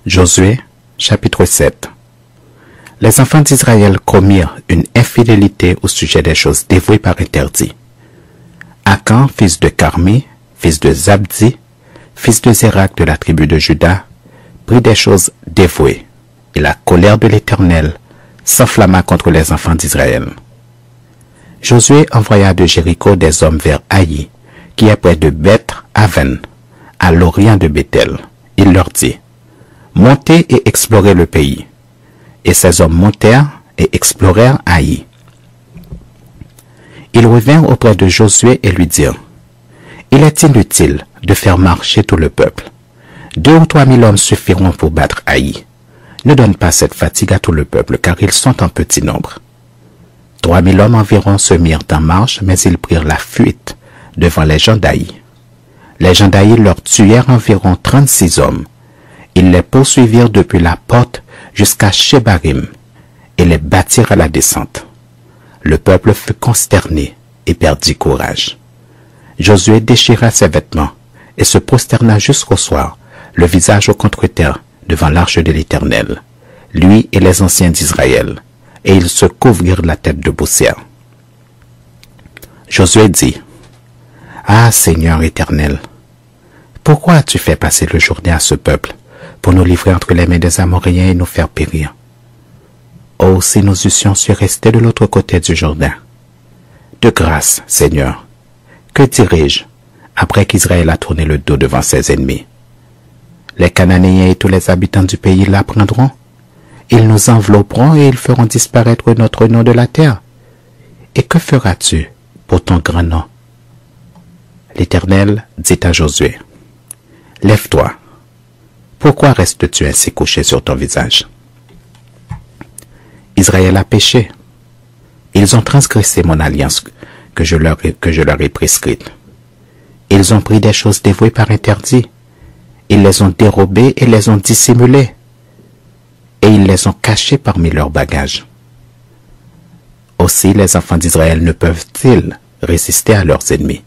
Josué, chapitre 7. Les enfants d'Israël commirent une infidélité au sujet des choses dévouées par interdit. Akan, fils de Carmi, fils de Zabdi, fils de Zérak de la tribu de Juda, prit des choses dévouées, et la colère de l'Éternel s'enflamma contre les enfants d'Israël. Josué envoya de Jéricho des hommes vers Haï, qui est près de Beth-Aven, à l'orient de Béthel. Il leur dit: Montez et explorez le pays. Et ces hommes montèrent et explorèrent Haï. Ils revinrent auprès de Josué et lui dirent: Il est inutile de faire marcher tout le peuple. 2 ou 3 000 hommes suffiront pour battre Haï. Ne donne pas cette fatigue à tout le peuple, car ils sont en petit nombre. 3 000 hommes environ se mirent en marche, mais ils prirent la fuite devant les gens d'Haï. Les gens d'Haï leur tuèrent environ 36 hommes. Ils les poursuivirent depuis la porte jusqu'à Shebarim et les battirent à la descente. Le peuple fut consterné et perdit courage. Josué déchira ses vêtements et se prosterna jusqu'au soir, le visage au contre-terre, devant l'arche de l'Éternel, lui et les anciens d'Israël, et ils se couvrirent la tête de poussière. Josué dit: Ah Seigneur éternel, pourquoi as-tu fait passer le journée à ce peuple pour nous livrer entre les mains des Amoréens et nous faire périr? Oh, si nous eussions su rester de l'autre côté du Jourdain! De grâce, Seigneur, que dirai-je après qu'Israël a tourné le dos devant ses ennemis? Les Cananéens et tous les habitants du pays l'apprendront. Ils nous envelopperont et ils feront disparaître notre nom de la terre. Et que feras-tu pour ton grand nom? L'Éternel dit à Josué: Lève-toi. Pourquoi restes-tu ainsi couché sur ton visage? Israël a péché. Ils ont transgressé mon alliance que je leur ai prescrite. Ils ont pris des choses dévouées par interdit. Ils les ont dérobées et les ont dissimulées. Et ils les ont cachées parmi leurs bagages. Aussi les enfants d'Israël ne peuvent-ils résister à leurs ennemis.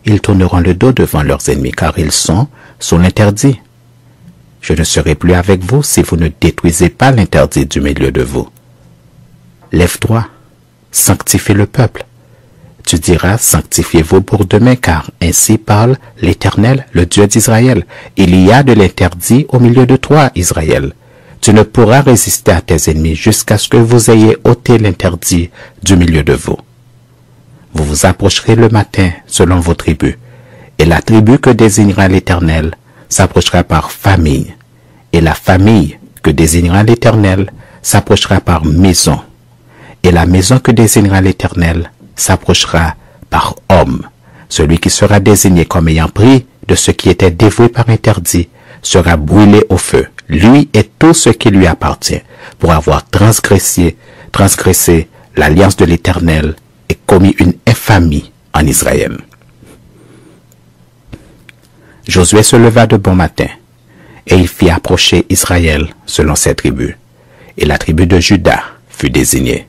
Ils tourneront le dos devant leurs ennemis, car ils sont sous l'interdit. Je ne serai plus avec vous si vous ne détruisez pas l'interdit du milieu de vous. Lève-toi, sanctifie le peuple. Tu diras: sanctifiez-vous pour demain, car ainsi parle l'Éternel, le Dieu d'Israël. Il y a de l'interdit au milieu de toi, Israël. Tu ne pourras résister à tes ennemis jusqu'à ce que vous ayez ôté l'interdit du milieu de vous. Vous vous approcherez le matin selon vos tribus, et la tribu que désignera l'Éternel s'approchera par famille, et la famille que désignera l'Éternel s'approchera par maison, et la maison que désignera l'Éternel s'approchera par homme. Celui qui sera désigné comme ayant pris de ce qui était dévoué par interdit sera brûlé au feu, lui et tout ce qui lui appartient, pour avoir transgressé l'alliance de l'Éternel et commis une infamie en Israël. Josué se leva de bon matin, et il fit approcher Israël selon ses tribus, et la tribu de Juda fut désignée.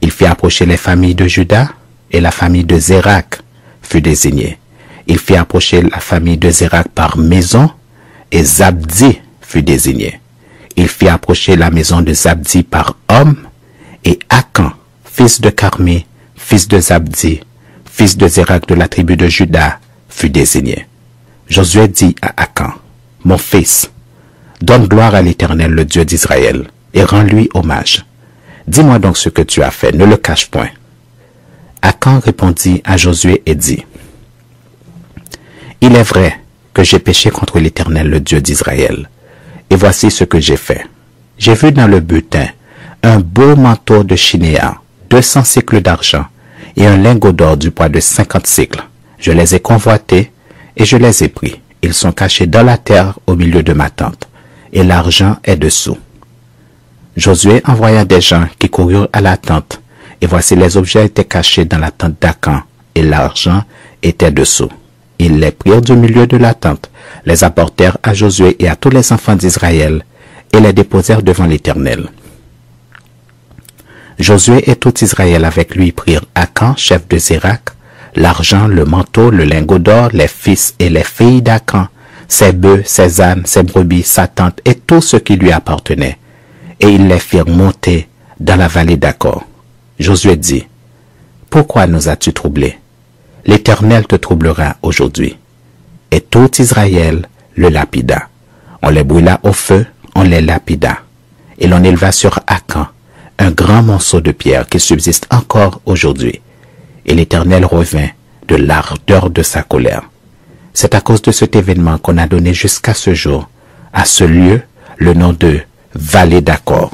Il fit approcher les familles de Juda, et la famille de Zérak fut désignée. Il fit approcher la famille de Zérak par maison, et Zabdi fut désigné. Il fit approcher la maison de Zabdi par homme, et Akan, fils de Carmi, fils de Zabdi, fils de Zérak de la tribu de Juda, fut désigné. Josué dit à Akan: Mon fils, donne gloire à l'Éternel, le Dieu d'Israël, et rends-lui hommage. Dis-moi donc ce que tu as fait, ne le cache point. Akan répondit à Josué et dit: Il est vrai que j'ai péché contre l'Éternel, le Dieu d'Israël. Et voici ce que j'ai fait. J'ai vu dans le butin un beau manteau de chinéa, 200 cycles d'argent, et un lingot d'or du poids de 50 cycles. Je les ai convoités et je les ai pris. Ils sont cachés dans la terre au milieu de ma tente, et l'argent est dessous. Josué envoya des gens qui coururent à la tente, et voici les objets étaient cachés dans la tente d'Akan, et l'argent était dessous. Ils les prirent du milieu de la tente, les apportèrent à Josué et à tous les enfants d'Israël, et les déposèrent devant l'Éternel. Josué et tout Israël avec lui prirent Akan, chef de Zérak, l'argent, le manteau, le lingot d'or, les fils et les filles d'Akan, ses bœufs, ses ânes, ses brebis, sa tente et tout ce qui lui appartenait. Et ils les firent monter dans la vallée d'Achor. Josué dit, « Pourquoi nous as-tu troublés? L'Éternel te troublera aujourd'hui. » Et tout Israël le lapida. On les brûla au feu, on les lapida. Et l'on éleva sur Akan un grand monceau de pierre qui subsiste encore aujourd'hui. Et l'Éternel revint de l'ardeur de sa colère. C'est à cause de cet événement qu'on a donné jusqu'à ce jour à ce lieu le nom de Vallée d'Achor.